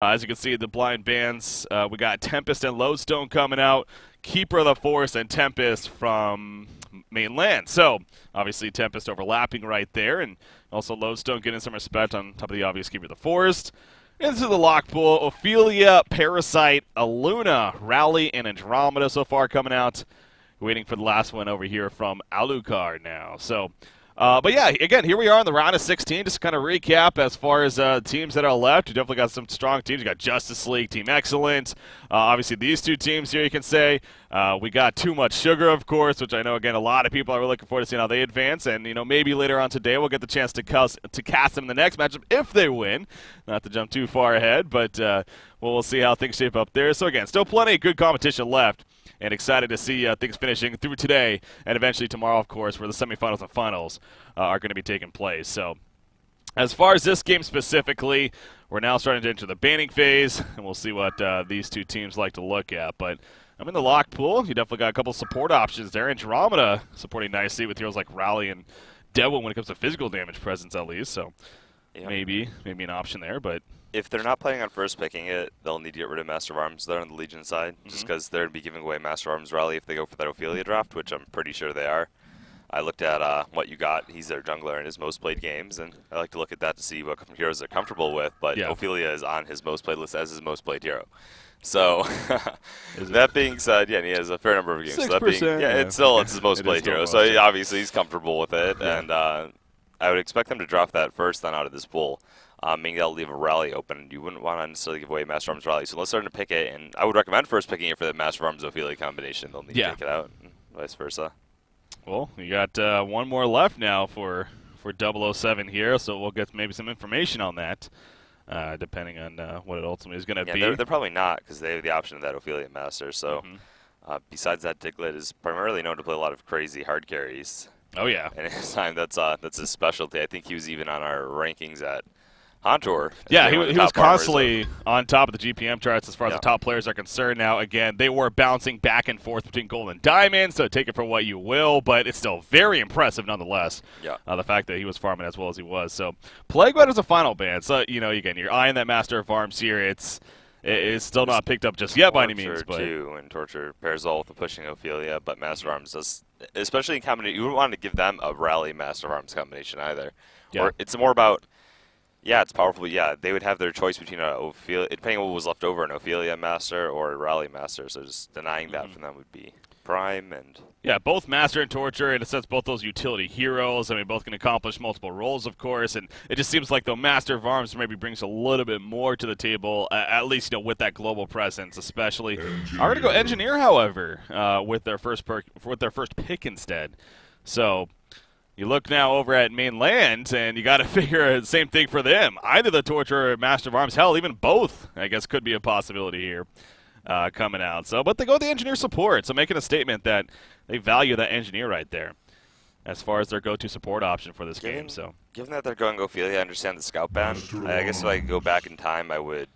As you can see, the blind bands, we got Tempest and Lodestone coming out, Keeper of the Forest and Tempest from mainland. So, obviously, Tempest overlapping right there, and also Lodestone getting some respect on top of the obvious Keeper of the Forest. Into the lock pool, Ophelia, Parasite, Aluna, Rally, and Andromeda so far coming out. Waiting for the last one over here from Alucard now. So, but yeah, again, here we are in the round of 16. Just to kind of recap as far as teams that are left. You definitely got some strong teams. You got Justice League, Team Excellent. Obviously, these two teams here, you can say. We got Too Much Sugar, of course, which I know, again, a lot of people are really looking forward to seeing how they advance. And, you know, maybe later on today we'll get the chance to cast them in the next matchup if they win. Not to jump too far ahead, but we'll see how things shape up there. So, again, still plenty of good competition left. And excited to see things finishing through today and eventually tomorrow, of course, where the semifinals and finals are going to be taking place. So as far as this game specifically, we're now starting to enter the banning phase, and we'll see what these two teams like to look at. But I'm in the lock pool. You definitely got a couple support options there. Andromeda supporting nicely with heroes like Rally and Devil when it comes to physical damage presence, at least. So maybe an option there, but if they're not planning on first picking it, they'll need to get rid of Master of Arms there on the Legion side, just because they're going to be giving away Master of Arms Rally if they go for that Ophelia draft, which I'm pretty sure they are. I looked at what you got. He's their jungler in his most played games, and I like to look at that to see what heroes they're comfortable with, but Ophelia is on his most played list as his most played hero. So, that being said, yeah, he has a fair number of games. 6%, so that being, it's his most played hero, so obviously he's comfortable with it, and I would expect them to draft that first then out of this pool. Meaning that'll leave a Rally open. You wouldn't want to necessarily give away Master Arms Rally. So unless they're going to pick it, and I would recommend first picking it for the Master Arms Ophelia combination. They'll need to take it out, and vice versa. Well, you got one more left now for 007 here, so we'll get maybe some information on that, depending on what it ultimately is going to be. They're probably not, because they have the option of that Ophelia Master. So besides that, Diglett is primarily known to play a lot of crazy hard carries. Oh, yeah. And his time, that's his specialty. I think he was even on our rankings at Hontor. Yeah, he was constantly on top of the GPM charts as far as the top players are concerned. Now, again, they were bouncing back and forth between gold and diamond, so take it for what you will, but it's still very impressive nonetheless, the fact that he was farming as well as he was. So, Plague Rider is a final ban, so, you know, again, you're eyeing that Master of Arms here. It's still not picked up just yet by any means. And Torture pairs well with the pushing Ophelia, but Master of Arms does, especially in combination, you wouldn't want to give them a Rally Master of Arms combination either. Or it's more about, it's powerful, but they would have their choice between Ophelia, depending on what was left over, an Ophelia Master or a Rally Master, so just denying that from them would be prime. And both Master and Torture, in a sense, both those utility heroes. I mean, both can accomplish multiple roles, of course, and it just seems like the Master of Arms maybe brings a little bit more to the table, at least, you know, with that global presence, especially. I'm going to go Engineer, however, with their first pick instead. So you look now over at mainland, and you got to figure the same thing for them. Either the Torture or Master of Arms, hell, even both, I guess, could be a possibility here coming out. So, but they go with the Engineer support, so making a statement that they value that Engineer right there as far as their go-to support option for this game. So, given that they're going Ophelia, I understand the Scout ban. I guess if I could go back in time, I would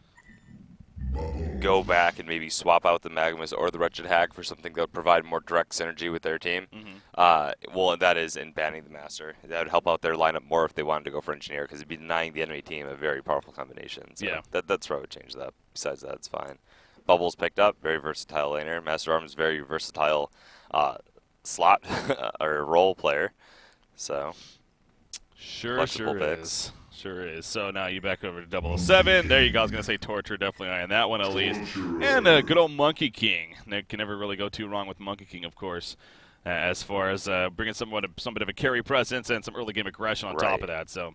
go back and maybe swap out the Magmus or the Wretched Hag for something that would provide more direct synergy with their team. Well, that is in banning the Master. That would help out their lineup more if they wanted to go for Engineer, because it'd be denying the enemy team a very powerful combination. So that's where I would change that. Besides that, it's fine. Bubbles picked up, very versatile laner. Master Arms, very versatile slot or role player. So sure is. Sure is. So now you back over to 007. There you go. I was going to say Torture, definitely eyeing that one at least. And good old Monkey King. They can never really go too wrong with Monkey King, of course, as far as bringing somewhat of a carry presence and some early game aggression on top of that. So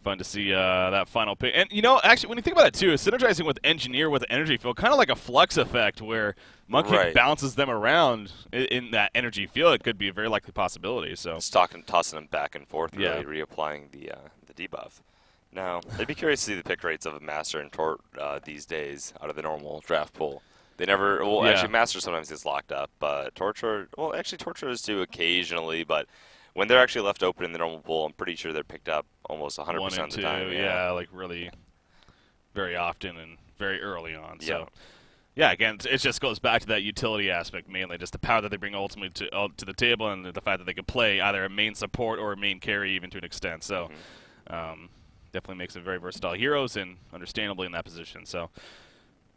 fun to see that final pick. And, you know, actually, when you think about it, too, synergizing with Engineer with Energy Field, kind of like a Flux effect where Monkey bounces them around in that energy field. It could be a very likely possibility. So tossing them back and forth, really reapplying the debuff. Now, I'd be curious to see the pick rates of a Master and Tort these days out of the normal draft pool. They never, actually, Master sometimes gets locked up, but Torture, actually, Torture is too occasionally, but when they're actually left open in the normal pool, I'm pretty sure they're picked up almost 100% of the time. Yeah, like really very often and very early on. So, yeah, again, it just goes back to that utility aspect mainly, just the power that they bring ultimately to the table and the fact that they can play either a main support or a main carry even to an extent. So, definitely makes them very versatile heroes and understandably in that position. So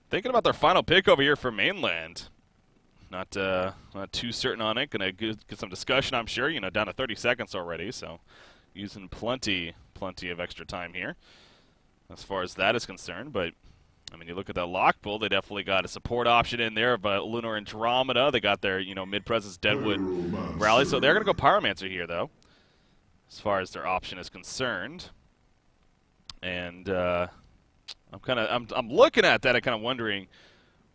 thinking about their final pick over here for mainland. Not too certain on it. Gonna get some discussion, I'm sure. You know, down to 30 seconds already, so using plenty of extra time here as far as that is concerned. But I mean, you look at that lock pool, they definitely got a support option in there, but Lunar Andromeda, they got their, you know, mid-presence Deadwood rally, so they're going to go Pyromancer here, though, as far as their option is concerned. And I'm looking at that and kind of wondering,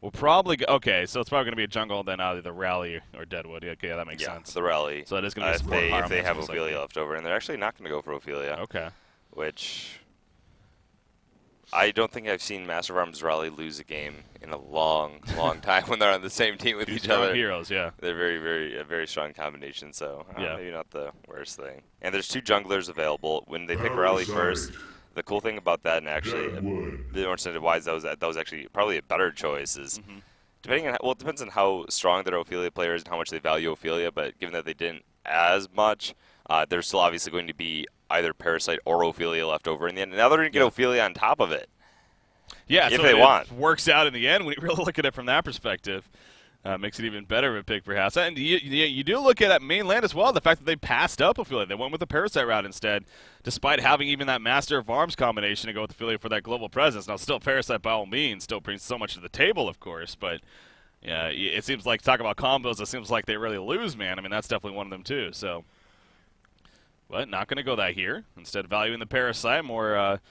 we'll probably go, okay, so it's probably going to be a jungle, then either the Rally or Deadwood. Okay, yeah, that makes sense. The Rally. So that is going to be a support if they have Ophelia left over, and they're actually not going to go for Ophelia. Okay. Which I don't think I've seen Master of Arms Rally lose a game in a long time when they're on the same team with each other. Heroes, yeah. They're a very strong combination, so maybe not the worst thing. And there's 2 junglers available. When they pick Rally first, the cool thing about that, and actually, the more wise that was actually probably a better choice, is depending on, well, it depends on how strong their Ophelia player is and how much they value Ophelia, but given that they didn't as much, there's still obviously going to be either Parasite or Ophelia left over in the end. Now they're going to get Ophelia on top of it. Yeah, if so they want. It works out in the end when you really look at it from that perspective. Makes it even better of a pick, perhaps. And you do look at mainland as well, the fact that they passed up Ophelia. They went with the Parasite route instead, despite having even that Master of Arms combination to go with Ophelia for that global presence. Now, still, Parasite, by all means, still brings so much to the table, of course, but yeah, it seems like, talk about combos, it seems like they really lose, man. I mean, that's definitely one of them, too, so. But not going to go that here. Instead, valuing the Parasite, more,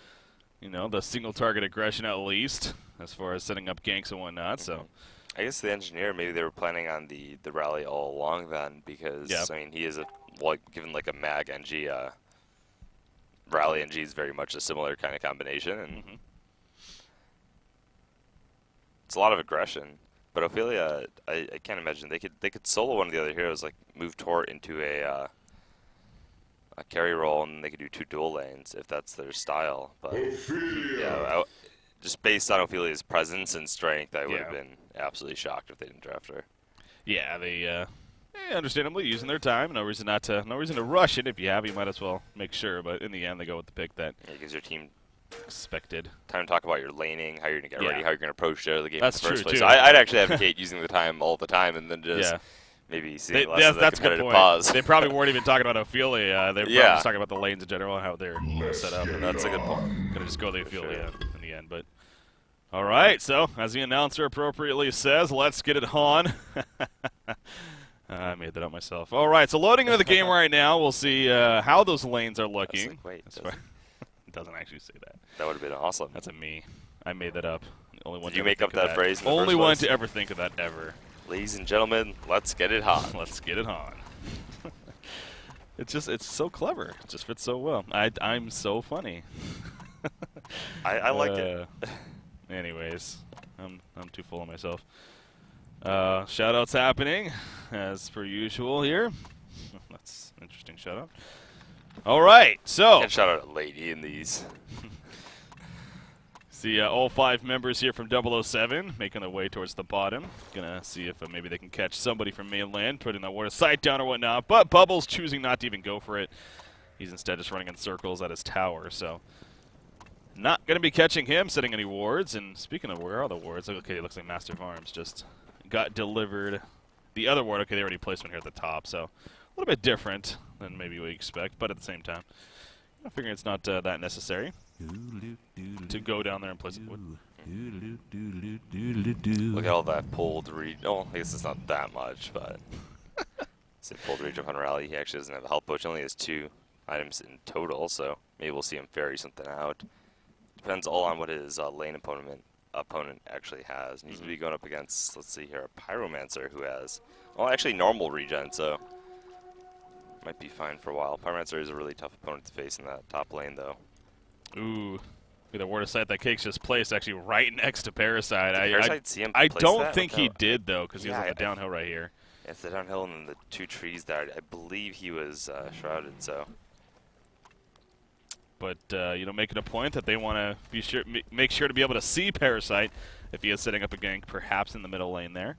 you know, the single target aggression at least, as far as setting up ganks and whatnot, so. I guess the engineer, maybe they were planning on the Rally all along then, because, I mean, he is, given like a Mag NG, Rally NG is very much a similar kind of combination, and it's a lot of aggression. But Ophelia, I can't imagine, they could solo one of the other heroes, like move Tor into a carry role, and they could do 2 dual lanes if that's their style. But yeah, just based on Ophelia's presence and strength, I would have been absolutely shocked if they didn't draft her. Yeah, they understandably using their time. No reason to rush it. If you have, you might as well make sure. But in the end, they go with the pick that gives your team expected. Time to talk about your laning, how you're going to get ready, how you're going to approach the game That's in the first place. Too. I'd actually advocate using the time all the time, and then just maybe see less of the competitive pause. They probably weren't even talking about Ophelia. They were probably just talking about the lanes in general and how they're set up. And that's a good point. Going to just go the Ophelia in the end, but. All right, so as the announcer appropriately says, let's get it on. I made that up myself. All right, so loading into the game right now. We'll see how those lanes are looking. Wait, it doesn't actually say that. That would have been awesome. That's a me. I made that up. Only one. Did you make up that phrase? In the Only first one place? to ever think of that ever. Ladies and gentlemen, let's get it on. Let's get it on. It's so clever. It just fits so well. I'm so funny. I like it. Anyways, I'm too full of myself. Shoutouts happening as per usual here. That's an interesting shoutout. All right, so can't shout out a lady in these. See all 5 members here from 007 making their way towards the bottom. Gonna see if maybe they can catch somebody from mainland, putting that water sight down or whatnot. But Bubbles choosing not to even go for it. He's instead just running in circles at his tower. So. Not going to be catching him, setting any wards. And speaking of, where are the wards? Okay, it looks like Master of Arms just got delivered. The other ward, okay, they already placed one here at the top. So a little bit different than maybe we expect, but at the same time, I figure it's not that necessary to go down there and place it. Look at all that pulled reach. Oh, I guess it's not that much, but say pulled reach up on Rally. He actually doesn't have a health potion. Only has 2 items in total, so maybe we'll see him ferry something out. Depends all on what his lane opponent actually has. And he's going to be going up against, let's see here, a Pyromancer who has, well, actually normal regen, so might be fine for a while. Pyromancer is a really tough opponent to face in that top lane, though. Ooh. The word of sight that Cake's just placed actually right next to Parasite. I don't think he did, though, because he was on the downhill right here. Yeah, it's the downhill and then the 2 trees there. I believe he was shrouded, so. But, you know, making a point that they want to make sure to be able to see Parasite if he is setting up a gank, perhaps in the middle lane there.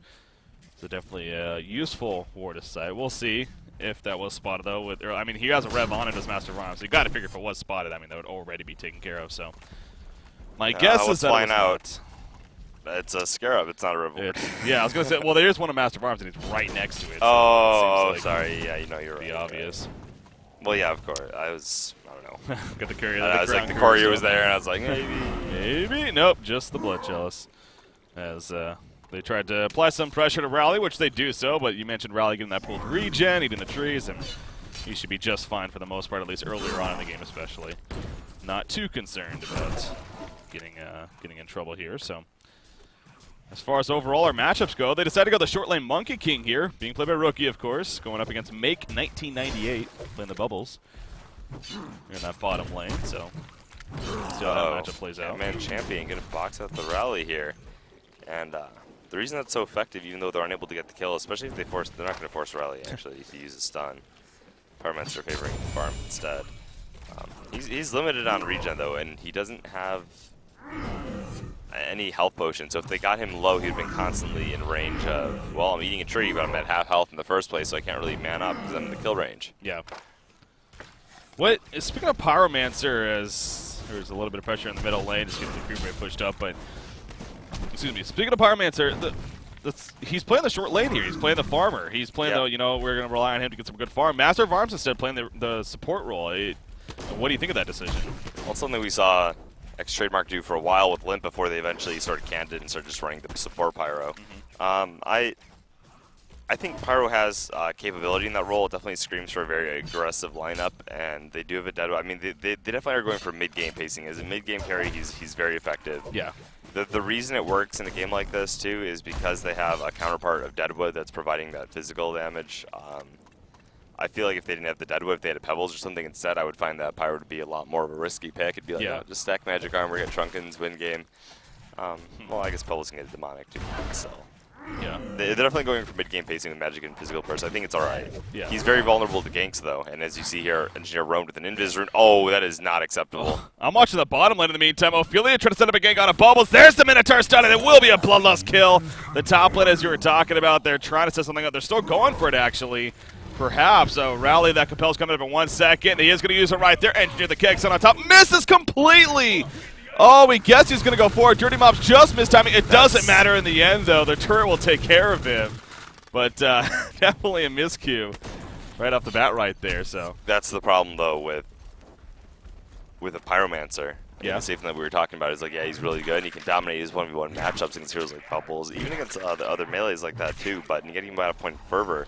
So definitely a useful ward of sight. We'll see if that was spotted, though. I mean, he has a rev on it as Master of Arms, so you got to figure if it was spotted, I mean, that would already be taken care of, so. My guess is that find out. It's a Scarab, it's not a Reward. Yeah, I was going to say, well, there is one of Master of Arms, and it's right next to it. So oh, like sorry, yeah, you know you're pretty right. obvious. Well, yeah, of course. I don't know. Got the courier. I was like, the courier was there, and I was like, maybe. Maybe? Nope, just the Blood Chalice. As they tried to apply some pressure to Rally, which they do so, but you mentioned Rally getting that pooled regen, eating the trees, and he should be just fine for the most part, at least earlier on in the game especially. Not too concerned about getting in trouble here, so. As far as overall our matchups go, they decided to go the short lane Monkey King here, being played by Rookie, of course, going up against Make 1998, playing the Bubbles. We're in that bottom lane, so see how that matchup plays out. Man Champion gonna box out the Rally here. And the reason that's so effective, even though they're unable to get the kill, especially if they're not going to force Rally, actually, to use a stun. Pyromancer favoring Farm instead. He's limited on regen, though, and he doesn't have any health potion, so if they got him low, he'd been constantly in range of, well, I'm eating a tree, but I'm at half health in the first place, so I can't really man up because I'm in the kill range. Yeah. Speaking of Pyromancer, as there's a little bit of pressure in the middle lane, just getting the creep rate pushed up, but, excuse me, speaking of Pyromancer, he's playing the short lane here. He's playing the farmer. He's playing the, you know, we're going to rely on him to get some good farm. Master of Arms instead playing the support role. What do you think of that decision? Well, something we saw X Trademark do for a while with Limp before they eventually started canned it and started just running the support Pyro. I think Pyro has capability in that role. It definitely screams for a very aggressive lineup, and they do have a dead. I mean, they definitely are going for mid-game pacing. As a mid-game carry, he's very effective. Yeah. The reason it works in a game like this, too, is because they have a counterpart of Deadwood that's providing that physical damage. I feel like if they didn't have the Deadwood, if they had a Pebbles or something instead, I would find that Pyro to be a lot more of a risky pick. It'd be like, oh, just stack Magic Armor, get Trunkins, win game. Well, I guess Pebbles can get a Demonic, too, so. Yeah. They're definitely going for mid-game pacing with Magic and Physical Burst. I think it's alright. Yeah. He's very vulnerable to ganks, though, and as you see here, Engineer roamed with an Invis rune. Oh, that is not acceptable. I'm watching the bottom lane in the meantime. Ophelia trying to set up a gank on a Bubbles. There's the Minotaur stun, and it will be a Bloodlust kill. The top lane, as you were talking about, they're trying to set something up. They're still going for it, actually. Perhaps. So Rally, that compel's coming up in 1 second. He is going to use it right there. Engineer the kicks on top. Misses completely. Oh, we guess he's going to go forward. Dirty Mob's just missed timing. It doesn't matter in the end, though. The turret will take care of him. But definitely a miscue right off the bat right there. So that's the problem, though, with a Pyromancer. Yeah. The safe thing that we were talking about is like, yeah, he's really good, and he can dominate his 1v1 matchups against heroes like Bubbles, even against the other melees like that, too. But getting him at a point of fervor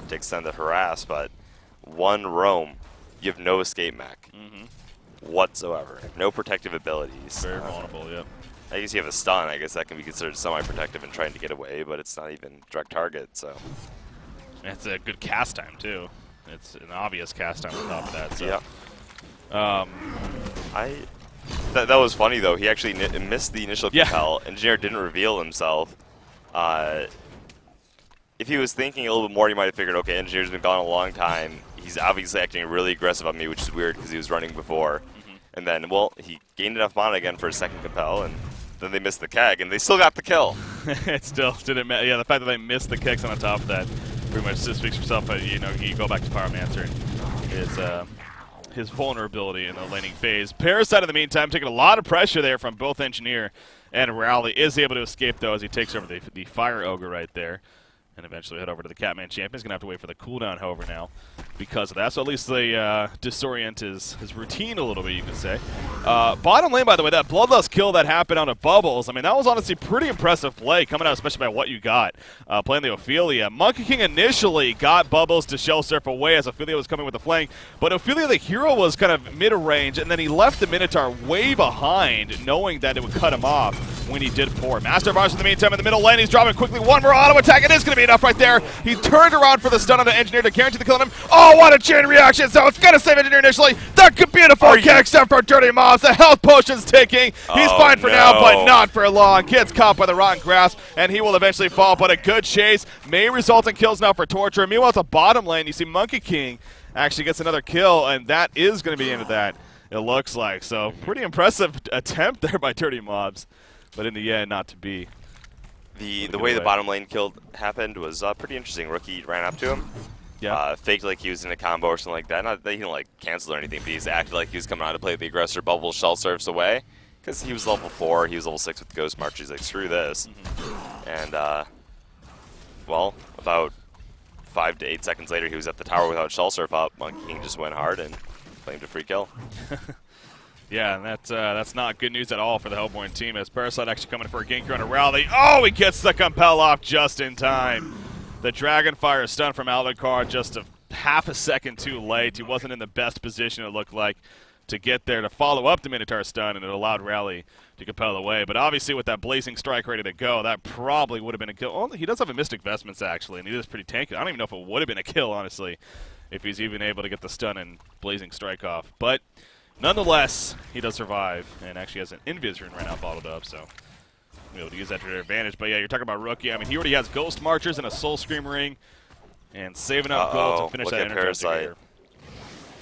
to extend the harass. But one roam, you have no escape mech. Whatsoever. No protective abilities. Very vulnerable, yep. I guess you have a stun. I guess that can be considered semi-protective and trying to get away, but it's not even direct target, so. It's a good cast time, too. It's an obvious cast time on top of that, so. Yeah. That was funny, though. He actually missed the initial compel. Engineer didn't reveal himself. If he was thinking a little bit more, he might have figured, okay, Engineer's been gone a long time. He's obviously acting really aggressive on me, which is weird because he was running before. And then, well, he gained enough mana again for a second compel, and then they missed the keg, and they still got the kill. It still didn't matter. Yeah, the fact that they missed the kicks on top of that pretty much just speaks for itself. You know, you go back to Pyromancer and his vulnerability in the laning phase. Parasite, in the meantime, taking a lot of pressure there from both Engineer and Rally. Is able to escape, though, as he takes over the Fire Ogre right there. And eventually head over to the Catman Champion. He's going to have to wait for the cooldown, however, now because of that. So at least they disorient his routine a little bit, you could say. Bottom lane, by the way, that Bloodlust kill that happened on a Bubbles, I mean, that was honestly pretty impressive play coming out, especially by what you got playing the Ophelia. Monkey King initially got Bubbles to shell surf away as Ophelia was coming with the flank, but Ophelia, the hero, was kind of mid-range, and then he left the Minotaur way behind, knowing that it would cut him off when he did pour. Master of Arms in the meantime in the middle lane. He's dropping quickly. One more auto attack. It is going to be enough right there. He turned around for the stun on the Engineer to guarantee the kill on him. Oh, what a chain reaction. So it's going to save Engineer initially. That could be a full kick step for Dirty Mobs. The health potion's ticking. He's fine for now, but not for long. Gets caught by the rotten grasp, and he will eventually fall. But a good chase may result in kills now for Torture. Meanwhile, it's a bottom lane. You see Monkey King actually gets another kill, and that is going to be the end of that, it looks like. So pretty impressive attempt there by Dirty Mobs. But in the end, not to be. The way the bottom lane kill happened was pretty interesting. Rookie ran up to him, Yeah. Faked like he was in a combo or something like that. Not that he didn't like cancel or anything, but he's acted like he was coming out to play the aggressor. Bubble shell surfs away because he was level 4. He was level 6 with the Ghost March. He's like, screw this. And well, about 5 to 8 seconds later, he was at the tower without shell surf up. Monkey King just went hard and claimed a free kill. Yeah, and that's not good news at all for the Hellborn team, as Parasite actually coming for a gank on a rally. Oh, he gets the compel off just in time. The Dragonfire stun from Alucard just a half a second too late. He wasn't in the best position, it looked like, to get there to follow up the Minotaur stun, and it allowed Rally to compel away. But obviously with that Blazing Strike ready to go, that probably would have been a kill. Oh, he does have a Mystic Vestments, actually, and he is pretty tanky. I don't even know if it would have been a kill, honestly, if he's even able to get the stun and Blazing Strike off. But nonetheless, he does survive, and actually has an Invis rune right now bottled up, so be able to use that to their advantage. But yeah, you're talking about Rookie. I mean, he already has Ghost Marchers and a Soul Scream ring, and saving up gold to finish that Energizer.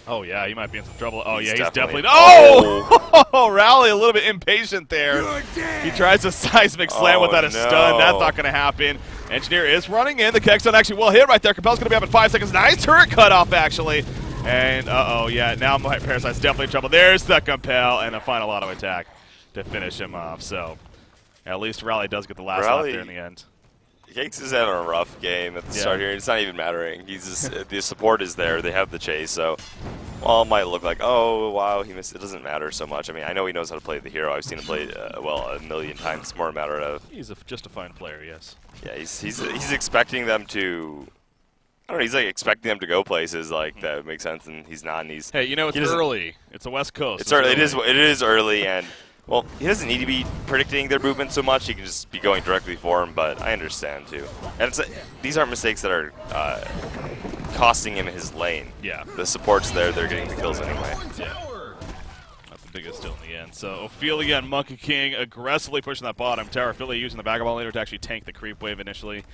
Oh yeah, he might be in some trouble. Oh yeah, he's definitely. Oh, Rally a little bit impatient there. He tries a Seismic Slam without a stun. That's not going to happen. Engineer is running in. The Kegstone actually well hit right there. Compel's going to be up in 5 seconds. Nice turret cutoff actually. And yeah, now Parasite's definitely in trouble. There's the Compel and a final auto attack to finish him off. So at least Rally does get the last lap there in the end. Cakes is having a rough game at the start here. It's not even mattering. He's just, the support is there. They have the chase, so well, it might look like, oh wow, he missed. It doesn't matter so much. I mean, I know he knows how to play the hero. I've seen him play well a million times. It's more a matter of he's just a fine player, yes. Yeah, he's expecting them to. I don't know. He's like expecting them to go places like that makes sense, and he's not. And he's hey, you know, it's early. It's the West Coast. It's early. It is early, and well, he doesn't need to be predicting their movement so much. He can just be going directly for him. But I understand too. And it's these aren't mistakes that are costing him his lane. Yeah. The support's there. They're getting the kills anyway. Yeah. That's the biggest deal in the end. So Ophelia and Monkey King aggressively pushing that bottom tower. Ophelia using the Vagabond later to actually tank the creep wave initially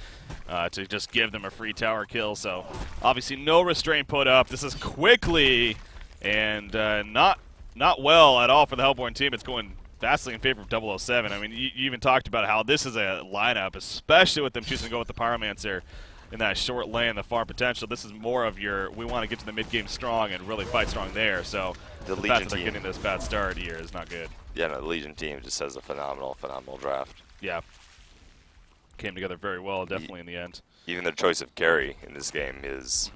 to just give them a free tower kill. So obviously no restraint put up. This is quickly and not well at all for the Hellborn team. It's going vastly in favor of 007. I mean, you even talked about how this is a lineup, especially with them choosing to go with the Pyromancer in that short lane, the farm potential. This is more of your, we want to get to the mid-game strong and really fight strong there. So the fact that they're getting this bad start here is not good. Yeah, no, the Legion team just has a phenomenal draft. Yeah. Came together very well, definitely, in the end. Even their choice of carry in this game is,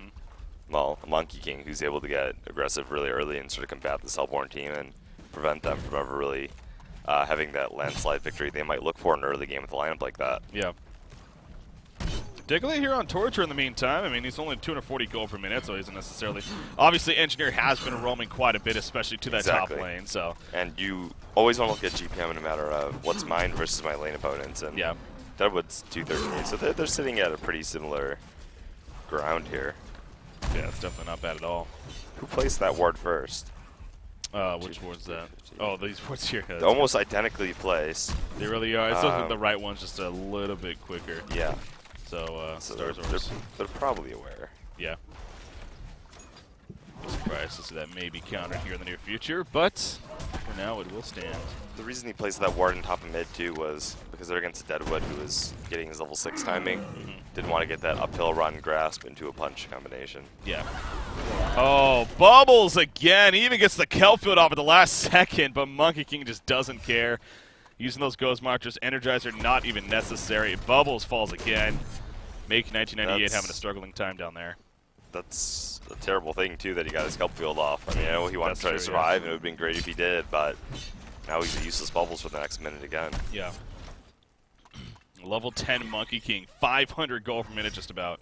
well, Monkey King, who's able to get aggressive really early and sort of combat this Hellborn team and prevent them from ever really having that landslide victory they might look for in an early game with a lineup like that. Yeah. Particularly here on Torture in the meantime. I mean, he's only 240 gold per minute, so he isn't necessarily... Obviously, Engineer has been roaming quite a bit, especially to that top lane, so... And you always want to look at GPM in a matter of what's mine versus my lane opponents, and Deadwood's 238, so they're sitting at a pretty similar ground here. Yeah, it's definitely not bad at all. Who placed that ward first? Which ward's that? Oh, these wards here. They're almost identically placed. They really are. It's looking like the right one's just a little bit quicker. Yeah. So, they're probably aware. Yeah. I'm surprised to see that maybe countered here in the near future, but for now it will stand. The reason he placed that ward in top of mid too was because they're against Deadwood, who was getting his level 6 timing. Didn't want to get that uphill run grasp into a punch combination. Yeah. Oh, Bubbles again. He even gets the Kelfield off at the last second, but Monkey King just doesn't care. Using those Ghost Marchers, Energizer not even necessary. Bubbles falls again. Make 1998 having a struggling time down there. That's a terrible thing too that he got his Kelfield off. I mean, I know he wanted to try to survive, and it would have been great if he did, but now he's a useless Bubbles for the next minute again. Yeah. Level 10 Monkey King, 500 gold per minute just about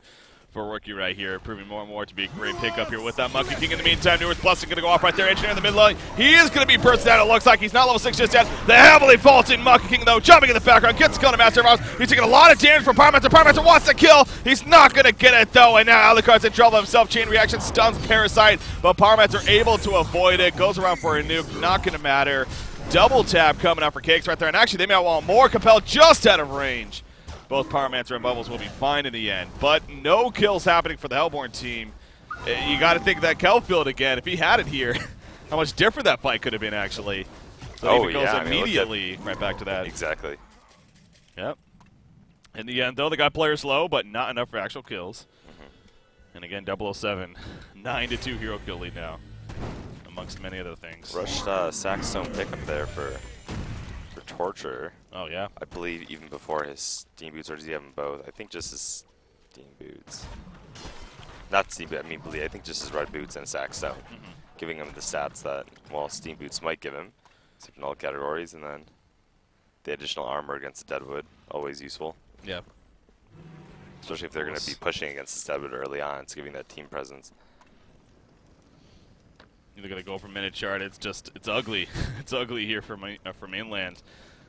for Rookie right here, proving more and more to be a great pickup here with that Monkey King. In the meantime, Newerth Blessing going to go off right there. Engineer in the mid lane. He is going to be bursted out. It looks like he's not level 6 just yet. The heavily faulted Monkey King, though, jumping in the background, gets killed to Master of Arms. He's taking a lot of damage from Pyromancer. Pyromancer wants to kill. He's not going to get it, though, and now Alucard's in trouble himself. Chain reaction stuns Parasite, but Pyromancer able to avoid it. Goes around for a nuke. Not going to matter. Double tap coming out for Cakes right there, and actually they may want more. Compel just out of range. Both Pyromancer and Bubbles will be fine in the end, but no kills happening for the Hellborn team. You got to think that Kelfield again, if he had it here, how much different that fight could have been actually. So he goes immediately right back to that. Exactly. Yep. In the end, though, they got players low, but not enough for actual kills. And again, 007, 9-2 hero kill lead now, amongst many other things. Rushed Saxstone pickup there for Torture. Oh, yeah. I believe even before his Steam Boots, or does he have them both? I think just his Steam Boots. Not Steam Boots, I mean, I think just his Red Boots and Saxstone. Giving him the stats that, well, Steam Boots might give him, except in all categories, and then the additional armor against the Deadwood, always useful. Yeah. Especially if they're going to be pushing against this Deadwood early on, it's giving that team presence. You're going to go for minute chart. It's ugly. It's ugly here for mainland.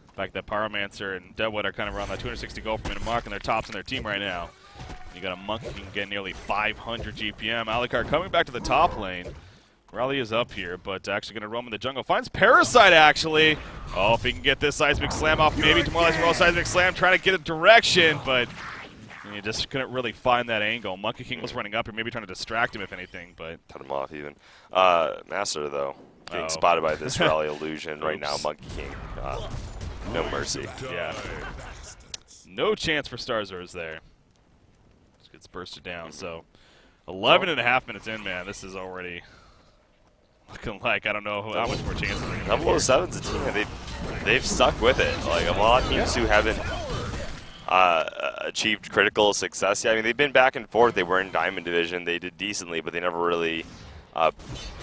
In fact, that Pyromancer and Deadwood are kind of around that 260 gold per minute mark, and they're tops in their team right now. You got a Monkey who can get nearly 500 GPM. Alucard coming back to the top lane. Rally is up here, but actually going to roam in the jungle. Finds Parasite, actually. Oh, if he can get this Seismic Slam off, maybe demoralizing roll Seismic Slam, trying to get a direction, but you just couldn't really find that angle. Monkey King was running up here, maybe trying to distract him, if anything, but... Cut him off, even. Master, though, getting spotted by this Rally illusion right now. Monkey King, no mercy. Yeah. No chance for Starzors there. Just gets bursted down, so... 11.5 minutes in, man. This is already... looking like, I don't know how much more chances they're going to get. 007's a team, and they've stuck with it. Like, a lot of teams who haven't achieved critical success yet. I mean, they've been back and forth. They were in Diamond Division. They did decently, but they never really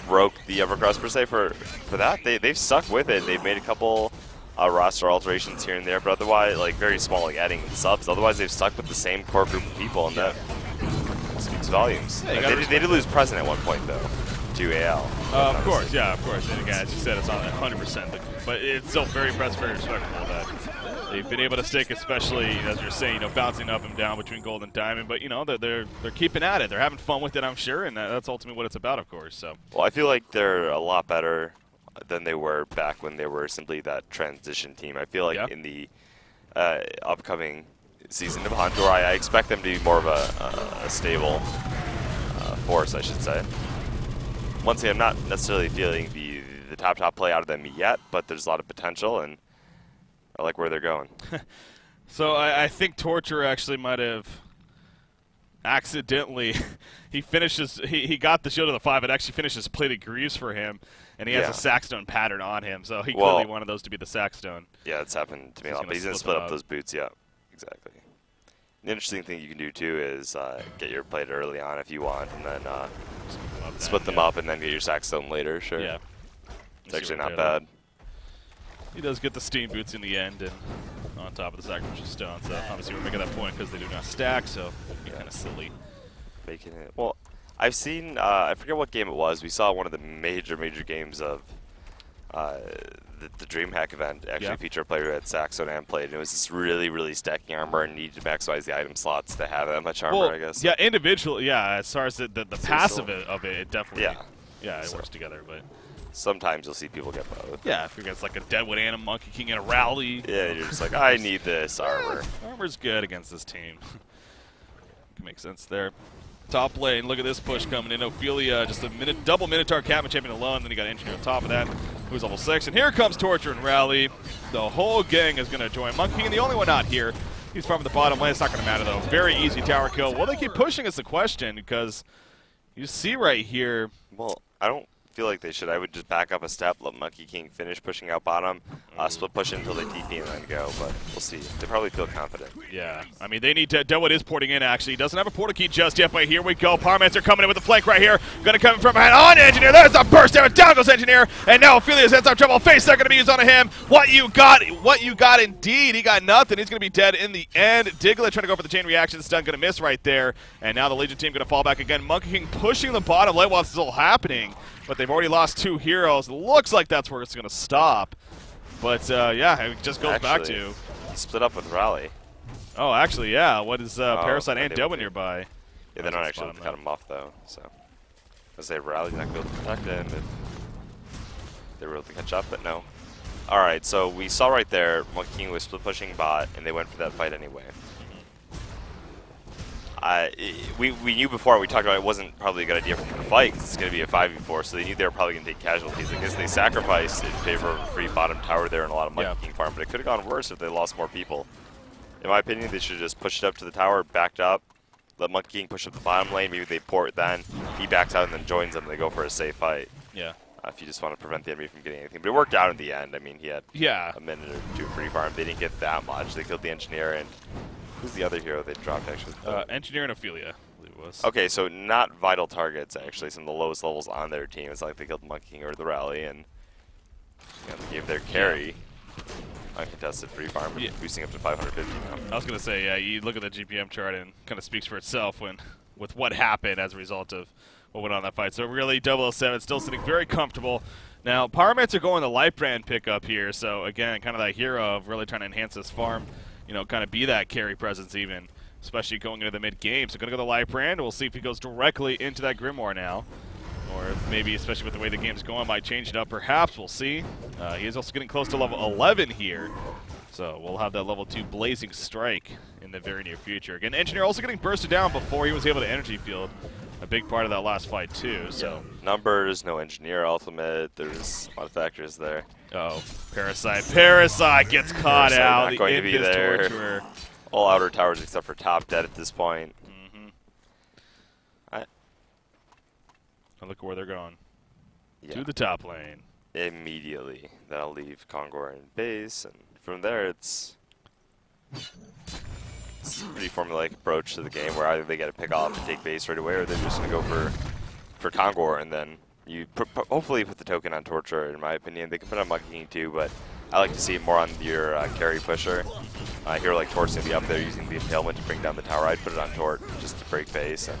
broke the upper crust, per se, for that. They've stuck with it. They've made a couple roster alterations here and there, but otherwise, like, very small, like adding subs. Otherwise, they've stuck with the same core group of people, and that speaks volumes. Yeah, like, they did lose President at one point, though, to AL. Of course, yeah, of course. And again, as you said, it's not 100%, but it's still very impressive, very respectable that they've been able to stick, especially, as you're saying, bouncing up and down between gold and diamond. But, they're keeping at it. They're having fun with it, I'm sure, and that's ultimately what it's about, of course. So. Well, I feel like they're a lot better than they were back when they were simply that transition team. I feel like in the upcoming season of Hontor, I expect them to be more of a stable force, I should say. Once again, I'm not necessarily feeling the top play out of them yet, but there's a lot of potential, and I like where they're going. So I think Torture actually might have accidentally he got the shield of the 5. It actually finishes Plated Greaves for him, and he has a Sackstone pattern on him, so he clearly wanted those to be the Sackstone. Yeah, it's happened to me a lot, but he's going to split up those boots, yeah, exactly. The interesting thing you can do, too, is get your plate early on if you want, and then split them up and then get your Sackstone later, sure. Yeah. It's actually not bad. He does get the Steam Boots in the end, and on top of the Sacrificial Stone, so obviously we're making that point because they do not stack, so it'd be kind of silly. Making it. Well, I've seen, I forget what game it was, we saw one of the major games of the DreamHack event actually feature a player who had Saxstone and Plate, and it was just really stacking armor and needed to maximize the item slots to have that much armor, I guess. Yeah, individually, as far as the passive of it definitely, it works together, but... Sometimes you'll see people get both. Yeah, if it's like a Deadwood and a Monkey King and a Rally. Yeah, you're just like, I need this armor. Armor's good against this team. Can make sense there. Top lane, look at this push coming in. Ophelia, just a double Minotaur Catman champion alone. Then you got Engineer on top of that, who's level 6. And here comes Torture and Rally. The whole gang is going to join. Monkey King, the only one not here. He's from the bottom lane. It's not going to matter, though. Very easy tower kill. Will they keep pushing is the question, because you see right here. Well, I don't feel like they should. I would just back up a step, let Monkey King finish pushing out bottom, split push until they TP and then go, but we'll see. They probably feel confident. Yeah, I mean, they need to. Deadwood is porting in, actually. He doesn't have a portal key just yet, but here we go. Pyromancer coming in with the flank right here. Going to come from behind on Engineer. There's a burst there. Down goes Engineer, and now Ophelia's heads up trouble. Face they're going to be used on him. What you got indeed. He got nothing. He's going to be dead in the end. Diglett trying to go for the chain reaction stun, going to miss right there, and now the Legion team going to fall back again. Monkey King pushing the bottom lane while this is all happening. But they've already lost 2 heroes. Looks like that's where it's going to stop. But, it just goes back to... Split up with Rally. Oh, actually, yeah. What is Parasite and Deadwood nearby? Yeah, they're not actually able to cut him off, though. So, let's say Rally's not going to be able to protect him if they were able to catch up, but no. All right, so we saw right there, Monkey King was split pushing bot, and they went for that fight anyway. We knew before, we talked about it wasn't probably a good idea for them to fight because it's going to be a 5v4, so they knew they were probably going to take casualties. I guess they sacrificed in favor of a free bottom tower there and a lot of Monkey King farm, but it could have gone worse if they lost more people. In my opinion, they should have just pushed it up to the tower, backed up, let Monkey King push up the bottom lane. Maybe they port then. He backs out and then joins them. And they go for a safe fight. Yeah. If you just want to prevent the enemy from getting anything. But it worked out in the end. I mean, he had a minute or two free farm. They didn't get that much. They killed the engineer. And who's the other hero they dropped, actually? Engineer and Ophelia, I believe it was. Okay, so not vital targets, actually. Some of the lowest levels on their team. It's like they killed Monkey King or the rally. And they gave their carry uncontested free farm, boosting up to 550 now. I was going to say, yeah, you look at the GPM chart and kind of speaks for itself with what happened as a result of what went on in that fight. So really, 007 still sitting very comfortable. Now, Pyromancer going the light brand pickup here. So again, kind of that hero of really trying to enhance this farm, kind of be that carry presence even, especially going into the mid game. So going to go the light brand. We'll see if he goes directly into that Grimoire now. Or if maybe, especially with the way the game's going, might change it up. Perhaps, we'll see. He is also getting close to level 11 here. So we'll have that level 2 Blazing Strike in the very near future. Again, Engineer also getting bursted down before he was able to energy field. A big part of that last fight, too. So numbers, no Engineer ultimate. There's a lot of factors there. Oh, Parasite. Parasite gets caught out. Not going to be there. Torturer. All outer towers except for top dead at this point. Look where they're going. To the top lane. Immediately. That'll leave Kongor in base, and from there it's a pretty formulaic approach to the game where either they got to pick off and take base right away, or they're just going to go for Kongor, and then you hopefully put the token on Torture, in my opinion. They can put on Monkey King too, but I like to see it more on your carry pusher. A hero like Tort's going to be up there using the Impalement to bring down the tower. I'd put it on Tort just to break base and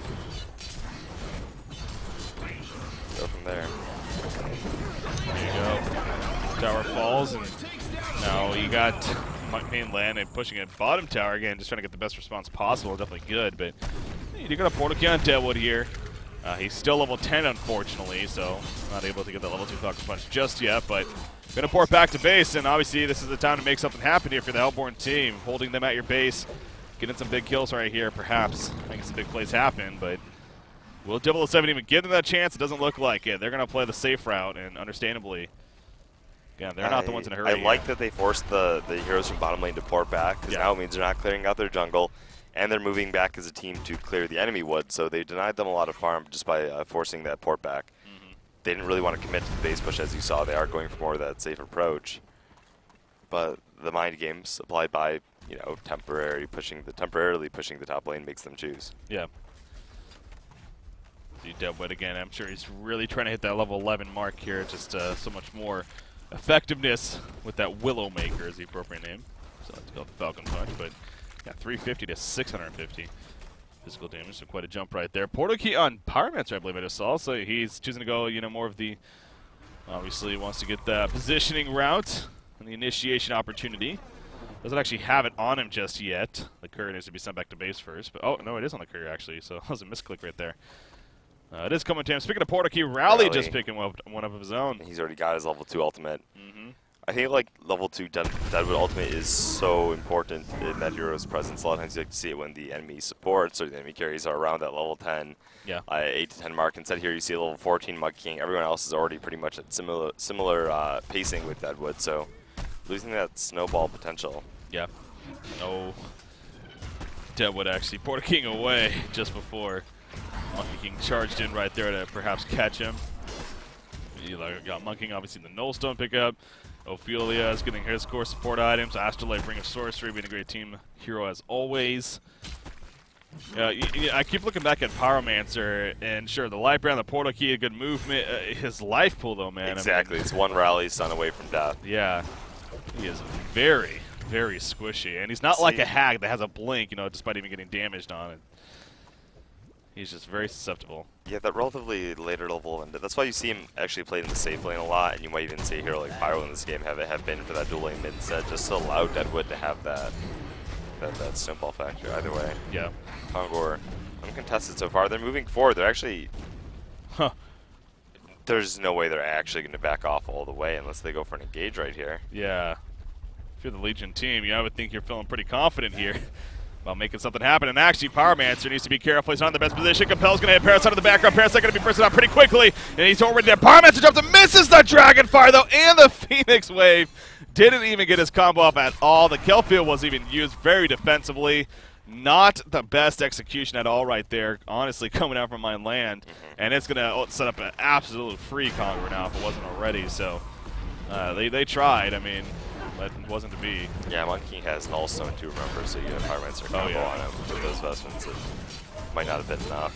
go from there. There you go. Tower falls, and now you got Mainland and pushing it bottom tower again, just trying to get the best response possible. Definitely good, but you got a portal key on Deadwood here. He's still level 10, unfortunately, so not able to get the level 2 Falcon Punch just yet, but gonna port back to base, and obviously this is the time to make something happen here for the Hellborn team, holding them at your base, getting some big kills right here, perhaps making some big plays happen, but will 007 even give them that chance? It doesn't look like it. They're going to play the safe route, and understandably, again, they're not the ones in a hurry. I like that they forced the heroes from bottom lane to port back, because now it means they're not clearing out their jungle, and they're moving back as a team to clear the enemy wood, so they denied them a lot of farm just by forcing that port back. They didn't really want to commit to the base push, as you saw. They are going for more of that safe approach. But the mind games applied by, temporarily pushing the top lane makes them choose. Yeah. Deadwood again. I'm sure he's really trying to hit that level 11 mark here. Just so much more effectiveness with that Willowmaker is the appropriate name. So let's go Falcon Punch, but yeah, 350 to 650 physical damage. So quite a jump right there. Portal key on Pyromancer, I believe I just saw. So he's choosing to go, more of the. Obviously wants to get the positioning route and the initiation opportunity. Doesn't actually have it on him just yet. The courier needs to be sent back to base first. But oh no, it is on the courier actually. So that was a misclick right there. It is coming to him. Speaking of portal key, Rally just picking one up of his own. He's already got his level 2 ultimate. I think level 2 Deadwood ultimate is so important in that hero's presence. A lot of times you like to see it when the enemy supports or the enemy carries are around that level 10, 8 to 10 mark. Instead here you see a level 14 Monkey King. Everyone else is already pretty much at similar pacing with Deadwood, so losing that snowball potential. Yeah. Oh. Deadwood actually portal king away just before Monkey King charged in right there to perhaps catch him. You got Monkey King, obviously the Nullstone pickup. Ophelia is getting his core support items. Astrolabe, Ring of Sorcery, being a great team hero as always. I keep looking back at Pyromancer, and sure, the light brand, the portal key, a good movement. His life pool, though, man. Exactly, it's one rally stun away from death. Yeah, he is very, very squishy, and he's not like a hag that has a blink, despite even getting damaged on it. He's just very susceptible. Yeah, that relatively later level, and that's why you see him actually played in the safe lane a lot, and you might even see a hero like Pyro in this game have been for that dual lane mid instead, just to allow Deadwood to have that snowball factor either way. Yeah. Kongor, uncontested so far. They're moving forward. They're actually... There's no way they're actually going to back off all the way unless they go for an engage right here. Yeah. If you're the Legion team, I would think you're feeling pretty confident here about making something happen. And actually, Pyromancer needs to be careful. He's not in the best position. Compel's going to hit Parasite in the background. Parasite going to be bursted out pretty quickly. And he's already there. Pyromancer jumps and misses the Dragonfire, though, and the Phoenix Wave. Didn't even get his combo off at all. The Kelfield wasn't even used very defensively. Not the best execution at all right there, honestly, coming out from my land. And it's going to set up an absolute free Conqueror now if it wasn't already. So they tried, I mean, but it wasn't to be. Yeah, Monkey King has Null Stone too, remember, so you get a Pyromancer combo on him with those vestments. It might not have been enough.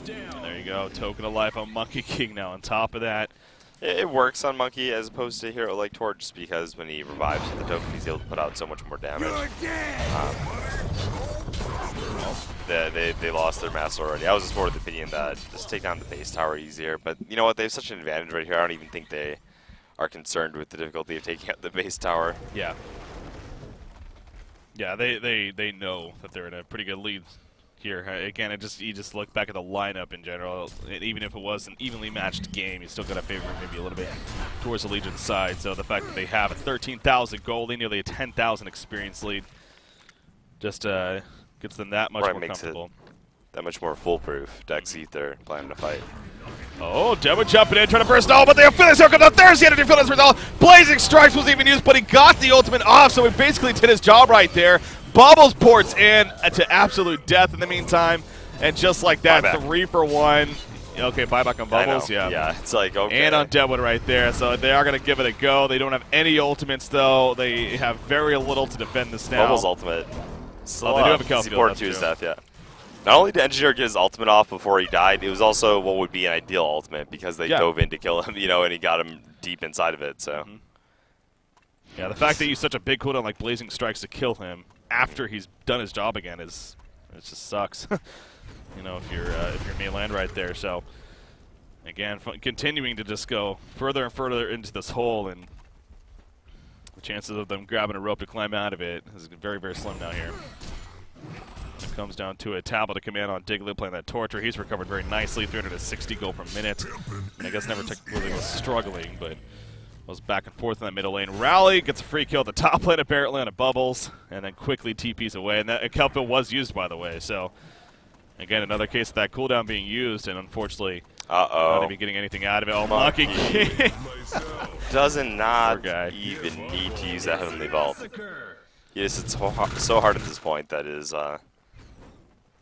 And there you go, Token of Life on Monkey King now on top of that. It works on Monkey as opposed to a hero like Torch, just because when he revives with the token, he's able to put out so much more damage. They lost their master already. I was just more of the opinion that just take down the base tower easier, but you know what? They have such an advantage right here. I don't even think they are concerned with the difficulty of taking out the base tower. Yeah. Yeah, they know that they're in a pretty good lead here. Again, you just look back at the lineup in general. Even if it was an evenly matched game, you still got to favor maybe a little bit towards the Legion's side. So the fact that they have a 13,000 gold lead, nearly a 10,000 experience lead, just gets them that much more comfortable. It that much more foolproof to execute their plan to fight. Oh, Demo jumping in, trying to burst all, but the Affiliate Circle, there's the energy Affiliate Circle. Blazing Strikes wasn't even used, but he got the ultimate off, so he basically did his job right there. Bubbles ports in to absolute death in the meantime, and just like that, buyback. 3 for 1. Okay, buyback on Bubbles, yeah. Yeah, it's like, okay. And on Deadwood right there, so they are going to give it a go. They don't have any ultimates, though. They have very little to defend this now. Bubbles' ultimate. Oh, they do have a kill field, to his death, yeah. Not only did Engineer get his ultimate off before he died, it was also what would be an ideal ultimate because they dove in to kill him, you know, and he got him deep inside of it, so. Yeah, the fact that you use such a big cooldown like Blazing Strikes to kill him after he's done his job again it just sucks. You know, if you're mainland right there. So again, continuing to just go further and further into this hole, and the chances of them grabbing a rope to climb out of it is very, very slim now here. It comes down to a tablet of command on Diglett playing that Torture. He's recovered very nicely, 360 gold per minute. And I guess never really was struggling, but was back and forth in that middle lane. Rally gets a free kill at the top lane, apparently on a Bubbles, and then quickly TPs away. And that kill was used, by the way. So again, another case of that cooldown being used, and unfortunately, not even getting anything out of it. Oh, Monkey King doesn't even need to use that Heavenly Vault. Yes, it's so hard at this point that his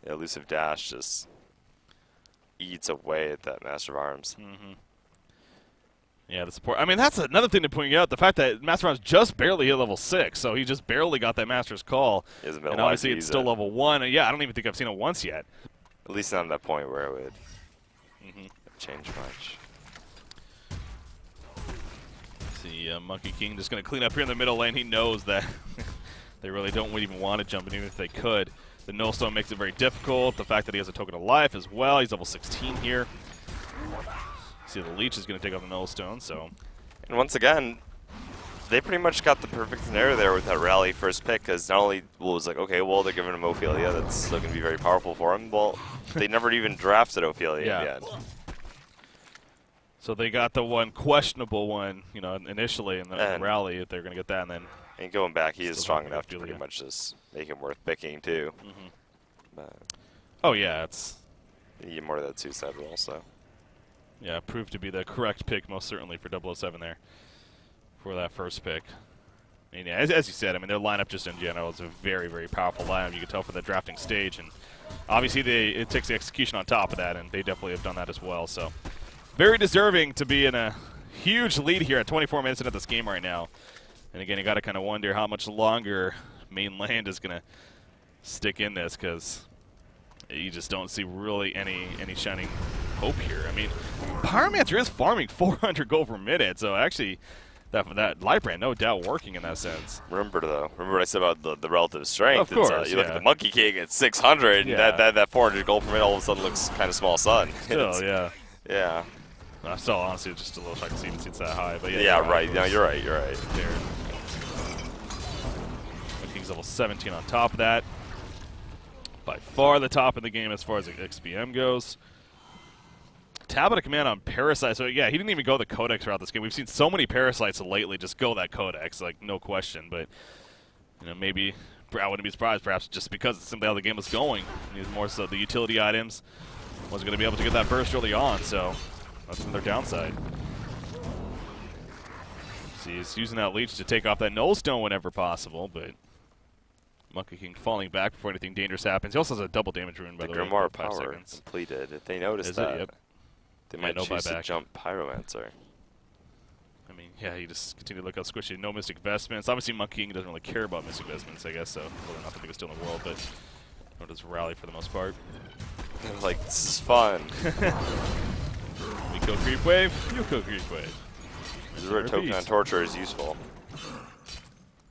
elusive dash just eats away at that Master of Arms. Yeah, the support. I mean, that's another thing to point out. The fact that Master of Arms just barely hit level 6, so he just barely got that Master's Call. And obviously it's still level 1. And yeah, I don't even think I've seen it once yet. At least not at that point where it would change much. See, Monkey King just going to clean up here in the middle lane. He knows that they really don't even want to jump in, even if they could. The Nullstone makes it very difficult. The fact that he has a Token of Life as well. He's level 16 here. See, the Leech is going to take off the Nullstone, so. And once again, they pretty much got the perfect scenario there with that Rally first pick, because not only was like, okay, well, they're giving him Ophelia, that's still going to be very powerful for him. Well, they never even drafted Ophelia yet. So they got the one questionable one, you know, initially in the Rally, if they're going to get that, and then. And going back, he is strong enough to pretty much just make him worth picking, too. But oh, yeah, it's. You get more of that suicide roll, so. Yeah, proved to be the correct pick, most certainly, for 007 there, for that first pick. I mean, yeah, as you said, I mean, their lineup just in general is a very, very powerful lineup. You can tell for the drafting stage, and obviously it takes the execution on top of that, and they definitely have done that as well. So, very deserving to be in a huge lead here at 24 minutes into this game right now. And again, you got to kind of wonder how much longer mainland is going to stick in this, because you just don't see really any shining hope here. I mean, Pyromancer is farming 400 gold per minute, so actually that Light Brand no doubt working in that sense. Remember what I said about the relative strength. Of course, you look at the Monkey King at 600, that 400 gold per minute all of a sudden looks kind of small sun. Still, yeah. Yeah. I'm still honestly just a little shocked to see it's that high, but yeah. Yeah, right. No, you're right. You're right. There. King's level 17 on top of that. By far the top of the game as far as XPM goes. Tablet of command on Parasite. So yeah, he didn't even go the Codex throughout this game. We've seen so many Parasites lately just go that Codex, like no question. But you know, maybe I wouldn't be surprised, perhaps just because it's simply how the game was going. He's more so the utility items. Wasn't going to be able to get that burst early on, so that's their downside. See, he's using that Leech to take off that Nullstone whenever possible, but Monkey King falling back before anything dangerous happens. He also has a double damage rune, by the way. Grimoire 5 power seconds. completed. If they notice Is that, it? Yep. they might no choose to buyback. jump Pyromancer. I mean, yeah, you just continue to look out squishy. No Mystic Vestments. Obviously, Monkey King doesn't really care about Mystic Vestments, I guess, so probably not the biggest deal in the world, but nor does Rally for the most part. They're like, this is fun. We kill Creep Wave, you kill Creep Wave. The token on Torture is useful.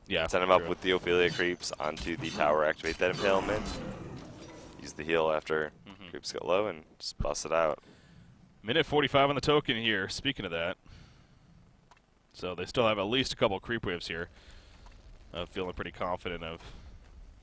Yeah. Send him up with the Ophelia creeps onto the tower, activate that impalement. Use the heal after creeps get low and just bust it out. Minute 45 on the token here, speaking of that. So they still have at least a couple creep waves here. Feeling pretty confident of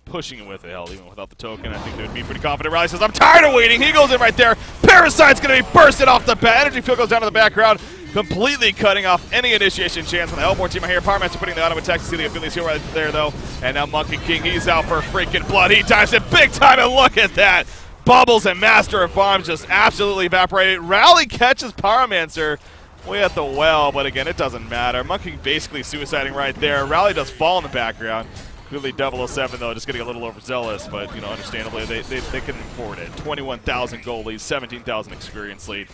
pushing it with it. Hell, even without the token, I think they would be pretty confident. Riley says, I'm tired of waiting. He goes in right there. Parasite's going to be bursted off the bat. Energy field goes down to the background, completely cutting off any initiation chance on the Hellborn team. I hear Pyromancer putting the auto attack to see the Affiliates heal right there, though. And now Monkey King, he's out for freaking blood. He dives it big time, and look at that. Bubbles and Master of Farms just absolutely evaporated. Rally catches Pyromancer way at the well, but again, it doesn't matter. Monkey basically suiciding right there. Rally does fall in the background. Clearly 007, though, just getting a little overzealous, but, you know, understandably, they can afford it. 21,000 gold lead, 17,000 experience lead.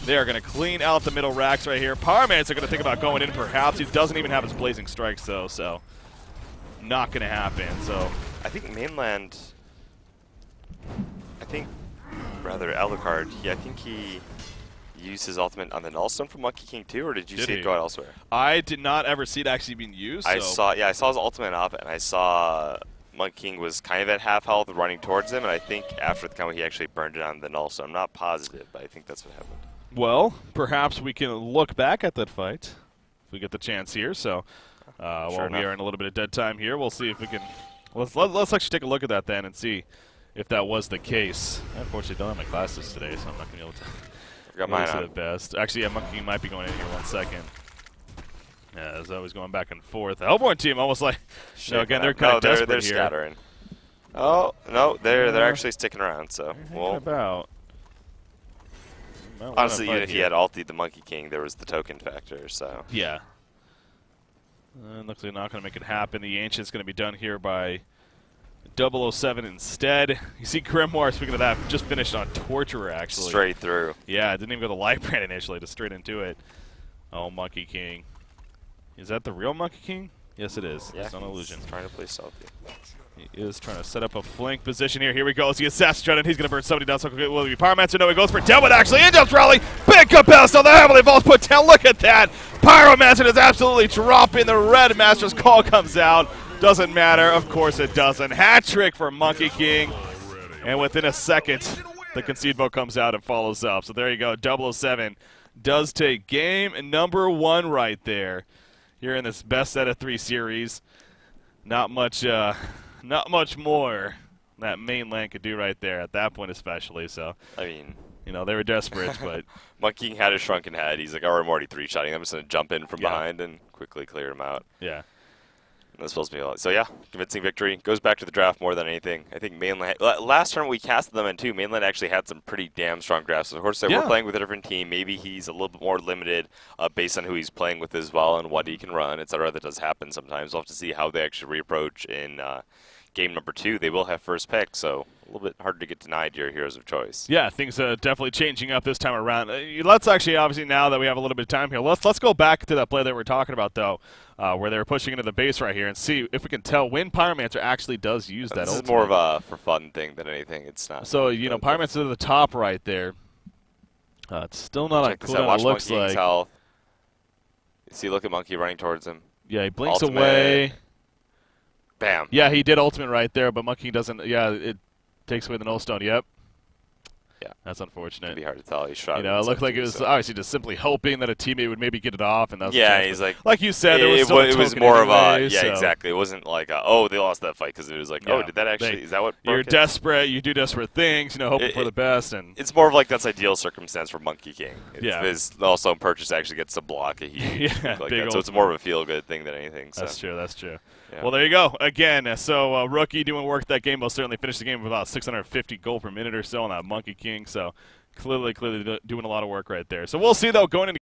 They are going to clean out the middle racks right here. Pyromancer are going to think about going in, perhaps. He doesn't even have his Blazing Strikes, though, so not going to happen. So I think Mainland, Alucard, I think he used his ultimate on the Nullstone from Monkey King too, or did you see it go out elsewhere? I did not ever see it actually being used. I saw his ultimate up, and I saw Monkey King was kind of at half health running towards him, and I think after the combo he actually burned it on the Nullstone. I'm not positive, but I think that's what happened. Well, perhaps we can look back at that fight if we get the chance here. So while we are in a little bit of dead time here, we'll see if we can. Let's actually take a look at that then and see if that was the case. I unfortunately don't have my glasses today, so I'm not going to be able to. Got mine on. The best. Actually, yeah, Monkey King might be going in here 1 second. Yeah, as always going back and forth. The Hellborn team almost like, you know, again, they're kind of desperate they're here. Scattering. Oh no, they're actually sticking around. So about. Honestly, even if he had ultied the Monkey King, there was the token factor. So yeah. Looks like they're not going to make it happen. The Ancient's going to be done here by 007 instead. You see Grimoire, speaking of that, just finished on Torturer, actually. Straight through. Yeah, it didn't even go to Lightbrand initially, just straight into it. Oh, Monkey King. Is that the real Monkey King? Yes, it is. Yeah, it's not an illusion. He's trying to play stealthy. He is trying to set up a flank position here. Here we go. He Assassin Shredder. He's going to burn somebody down so quickly. Will it be Pyromancer? No, he goes for Deadwood, actually. In jumps Rally. Big capacity on the Heavenly Vaults put down. Look at that. Pyromancer is absolutely dropping. The Red Master's Call comes out. Doesn't matter. Of course it doesn't. Hat trick for Monkey King. And within a second, the concede vote comes out and follows up. So there you go. 007 does take game number 1 right there. Here in this best out of 3 series. Not much more that Mainland could do right there at that point, especially. So I mean, you know, they were desperate, but Monkey King had a shrunken head. He's like, "Oh, I'm already 3-shotting. I'm just gonna jump in from behind and quickly clear him out." Yeah. That's supposed to be a lot. So yeah, convincing victory. Goes back to the draft more than anything. I think Mainland, last turn we casted them in too. Mainland actually had some pretty damn strong drafts. So of course, they were playing with a different team. Maybe he's a little bit more limited based on who he's playing with as well and what he can run, etc. That does happen sometimes. We'll have to see how they actually reapproach in game number 2. They will have first pick, so a little bit harder to get denied your heroes of choice. Yeah, things are definitely changing up this time around. Let's actually, obviously, now that we have a little bit of time here, let's go back to that play that we're talking about, though, where they were pushing into the base right here and see if we can tell when Pyromancer actually does use that ultimate. This is more of a for fun thing than anything. It's not. So, you know, Pyromancer to the top right there. It's still not on cooldown, it looks like. Health. You see, look at Monkey running towards him. Yeah, he blinks away. Bam. Yeah, he did ultimate right there, but Monkey doesn't. Yeah, it takes away the Nullstone. Yep. Yeah. That's unfortunate. It'd be hard to tell. He shot. You know, it looked like it was obviously just simply hoping that a teammate would maybe get it off, and that was he's like you said, there was it was more anyway, of a exactly. It wasn't like oh, they lost that fight because it was like did that actually is that what you're desperate? You do desperate things, you know, hoping for the best, and it's more of like that's ideal circumstance for Monkey King. His also purchase actually gets to block a huge like that. So it's more of a feel good thing than anything. So. That's true. That's true. Yeah. Well, there you go. Again, so Rookie doing work that game will certainly finish the game with about 650 gold per minute or so on that Monkey King. So clearly doing a lot of work right there. So we'll see, though, going into